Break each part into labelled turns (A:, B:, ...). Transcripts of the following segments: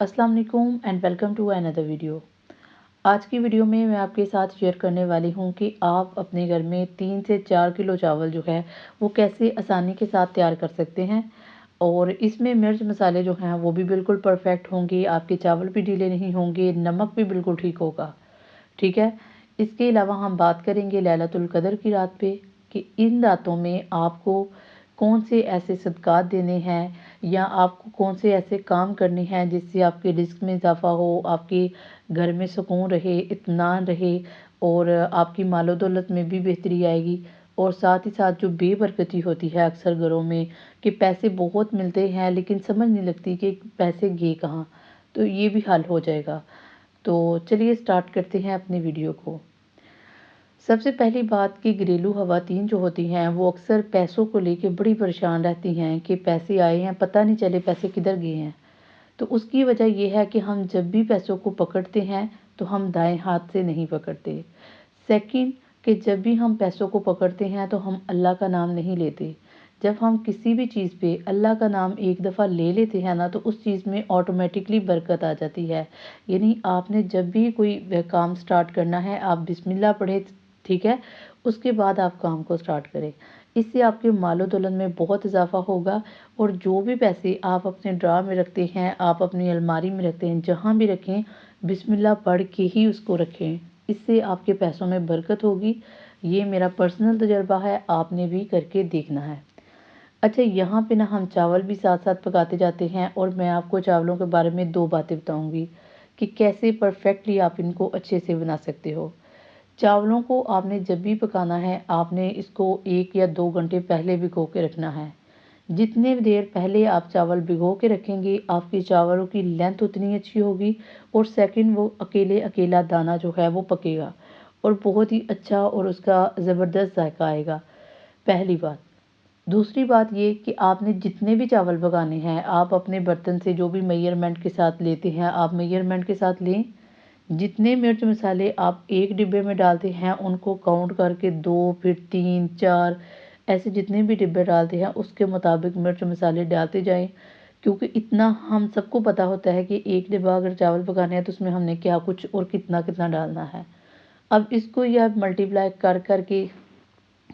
A: अस्सलाम वालेकुम and welcome to another video. आज की वीडियो में मैं आपके साथ शेयर करने वाली हूं कि आप अपने घर में 3 से 4 किलो चावल जो है वो कैसे आसानी के साथ तैयार कर सकते हैं। और इसमें मिर्च मसाले जो हैं वो भी बिल्कुल परफेक्ट होंगे, आपके चावल भी ढीले नहीं होंगे, नमक भी बिल्कुल ठीक होगा। ठीक है। इसके अलावा हम बात करेंगे लैलतुल कदर की रात पे कि इन रातों में आपको कौन से ऐसे सदक़ात देने हैं या आपको कौन से ऐसे काम करने हैं जिससे आपके रिज़्क़ में इजाफ़ा हो, आपके घर में सुकून रहे, इत्मीनान रहे और आपकी मालो दौलत में भी बेहतरी आएगी। और साथ ही साथ जो बेबरकती होती है अक्सर घरों में कि पैसे बहुत मिलते हैं लेकिन समझ नहीं लगती कि पैसे गए कहाँ, तो ये भी हल हो जाएगा। तो चलिए स्टार्ट करते हैं अपनी वीडियो को। सबसे पहली बात कि घरेलू ख़वातीन जो होती हैं वो अक्सर पैसों को लेके बड़ी परेशान रहती हैं कि पैसे आए हैं, पता नहीं चले पैसे किधर गए हैं। तो उसकी वजह ये है कि हम जब भी पैसों को पकड़ते हैं तो हम दाएं हाथ से नहीं पकड़ते। सेकंड, कि जब भी हम पैसों को पकड़ते हैं तो हम अल्लाह का नाम नहीं लेते। जब हम किसी भी चीज़ पे अल्लाह का नाम एक दफ़ा ले लेते हैं ना तो उस चीज़ में ऑटोमेटिकली बरकत आ जाती है। यानी आपने जब भी कोई काम स्टार्ट करना है आप बिस्मिल्लाह पढ़े, ठीक है, उसके बाद आप काम को स्टार्ट करें। इससे आपके मालो दौलत में बहुत इजाफा होगा। और जो भी पैसे आप अपने ड्रा में रखते हैं, आप अपनी अलमारी में रखते हैं, जहाँ भी रखें बिस्मिल्लाह पढ़ के ही उसको रखें। इससे आपके पैसों में बरकत होगी। ये मेरा पर्सनल तजर्बा है, आपने भी करके देखना है। अच्छा, यहाँ पे ना हम चावल भी साथ साथ पकाते जाते हैं और मैं आपको चावलों के बारे में 2 बातें बताऊंगी कि कैसे परफेक्टली आप इनको अच्छे से बना सकते हो। चावलों को आपने जब भी पकाना है आपने इसको 1 या 2 घंटे पहले भिगो के रखना है। जितने देर पहले आप चावल भिगो के रखेंगे आपके चावलों की लेंथ उतनी अच्छी होगी और सेकंड वो अकेले अकेला दाना जो है वो पकेगा और बहुत ही अच्छा और उसका ज़बरदस्त जायका आएगा। पहली बात। दूसरी बात ये कि आपने जितने भी चावल पकाने हैं आप अपने बर्तन से जो भी मेजरमेंट के साथ लेते हैं आप मेजरमेंट के साथ लें। जितने मिर्च मसाले आप एक डिब्बे में डालते हैं उनको काउंट करके 2, फिर 3, 4 ऐसे जितने भी डिब्बे डालते हैं उसके मुताबिक मिर्च मसाले डालते जाएं। क्योंकि इतना हम सबको पता होता है कि एक डिब्बा अगर चावल पकाने हैं तो उसमें हमने क्या कुछ और कितना कितना डालना है। अब इसको ये आप मल्टीप्लाई कर करके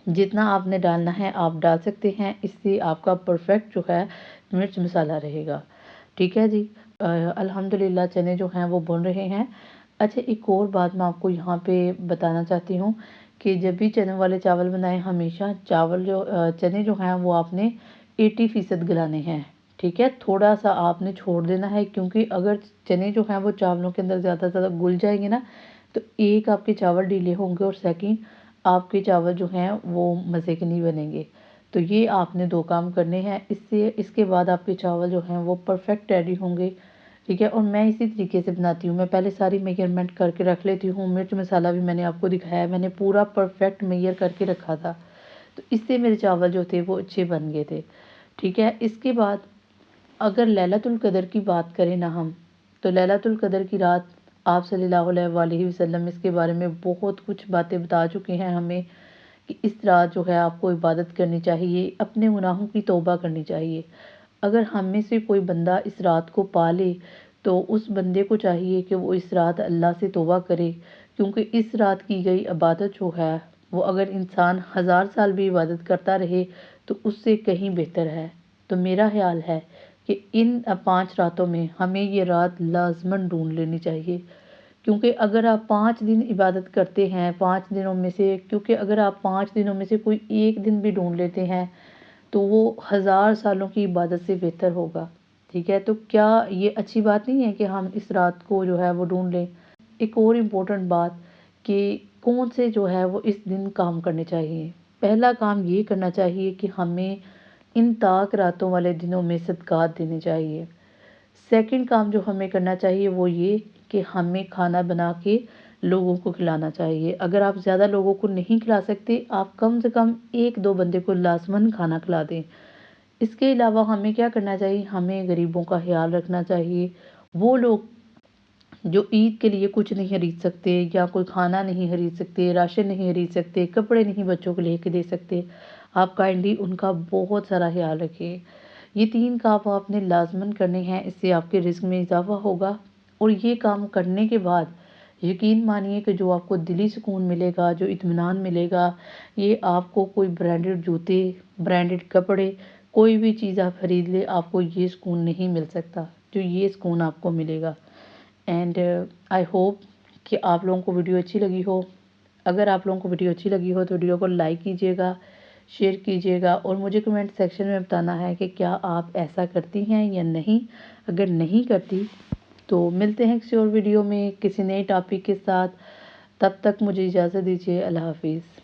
A: जितना आपने डालना है आप डाल सकते हैं। इससे आपका परफेक्ट जो है मिर्च मसाला रहेगा। ठीक है जी। अल्हम्दुलिल्लाह चने जो हैं वो बन रहे हैं। अच्छा, एक और बात मैं आपको यहाँ पे बताना चाहती हूँ कि जब भी चने वाले चावल बनाएं हमेशा चावल जो चने जो हैं वो आपने 80% गलाने हैं। ठीक है, थोड़ा सा आपने छोड़ देना है क्योंकि अगर चने जो हैं वो चावलों के अंदर ज़्यादा घुल जाएंगे ना तो एक आपके चावल ढीले होंगे और सेकंड आपके चावल जो हैं वो मज़े के नहीं बनेंगे। तो ये आपने 2 काम करने हैं। इससे इसके बाद आपके चावल जो हैं वो परफेक्ट रेडी होंगे। ठीक है, और मैं इसी तरीके से बनाती हूँ। मैं पहले सारी मेजरमेंट करके रख लेती हूँ। मिर्च मसाला भी मैंने आपको दिखाया, मैंने पूरा परफेक्ट मेजर करके रखा था। तो इससे मेरे चावल जो थे वो अच्छे बन गए थे। ठीक है, इसके बाद अगर लैलतुल कदर की बात करें ना हम, तो लैलतुल कदर की रात आप सल्लल्लाहु अलैहि वसल्लम इसके बारे में बहुत कुछ बातें बता चुके हैं हमें कि इस रात जो है आपको इबादत करनी चाहिए, अपने गुनाहों की तौबा करनी चाहिए। अगर हम में से कोई बंदा इस रात को पा ले तो उस बंदे को चाहिए कि वो इस रात अल्लाह से तौबा करे। क्योंकि इस रात की गई इबादत जो है वो अगर इंसान 1000 साल भी इबादत करता रहे तो उससे कहीं बेहतर है। तो मेरा ख्याल है कि इन 5 रातों में हमें ये रात लाजमन ढूंढ लेनी चाहिए। क्योंकि अगर आप 5 दिन इबादत करते हैं 5 दिनों में से, क्योंकि अगर आप 5 दिनों में से कोई एक दिन भी ढूंढ लेते हैं तो वो 1000 सालों की इबादत से बेहतर होगा। ठीक है, तो क्या ये अच्छी बात नहीं है कि हम इस रात को जो है वो ढूंढ लें। एक और इम्पोर्टेंट बात कि कौन से जो है वो इस दिन काम करने चाहिए। पहला काम ये करना चाहिए कि हमें इन ताक रातों वाले दिनों में सदक़ात देने चाहिए। सेकंड काम जो हमें करना चाहिए वो ये कि हमें खाना बना के लोगों को खिलाना चाहिए। अगर आप ज़्यादा लोगों को नहीं खिला सकते आप कम से कम 1-2 बंदे को लाज़मन खाना खिला दें। इसके अलावा हमें क्या करना चाहिए, हमें गरीबों का ख्याल रखना चाहिए। वो लोग जो ईद के लिए कुछ नहीं खरीद सकते या कोई खाना नहीं खरीद सकते, राशन नहीं खरीद सकते, कपड़े नहीं बच्चों को लेके दे सकते, आप काइंडली उनका बहुत सारा ख्याल रखें। یہ 3 کام آپ نے لازماً کرنے ہیں، اس سے آپ کے رزق میں اضافہ ہوگا، اور یہ کام کرنے کے بعد یقین مانیے کہ جو آپ کو دلی سکون ملے گا، جو اطمینان ملے گا، یہ آپ کو کوئی برانڈڈ جوتے، برانڈڈ کپڑے، کوئی بھی چیز آپ خرید لے، آپ کو یہ سکون نہیں مل سکتا جو یہ سکون آپ کو ملے گا۔ اینڈ آئی ہوپ کہ آپ لوگوں کو ویڈیو اچھی لگی ہو۔ اگر آپ لوگوں کو ویڈیو اچھی لگی ہو تو ویڈیو کو لائک کیجیے گا، شیئر کیجیے گا، اور مجھے کمنٹ سیکشن میں بتانا ہے کہ کیا آپ ایسا کرتی ہیں یا نہیں۔ اگر نہیں کرتی تو ملتے ہیں کسی اور ویڈیو میں کسی نئے ٹاپک کے ساتھ، تب تک مجھے اجازت دیجیے۔ اللہ حافظ۔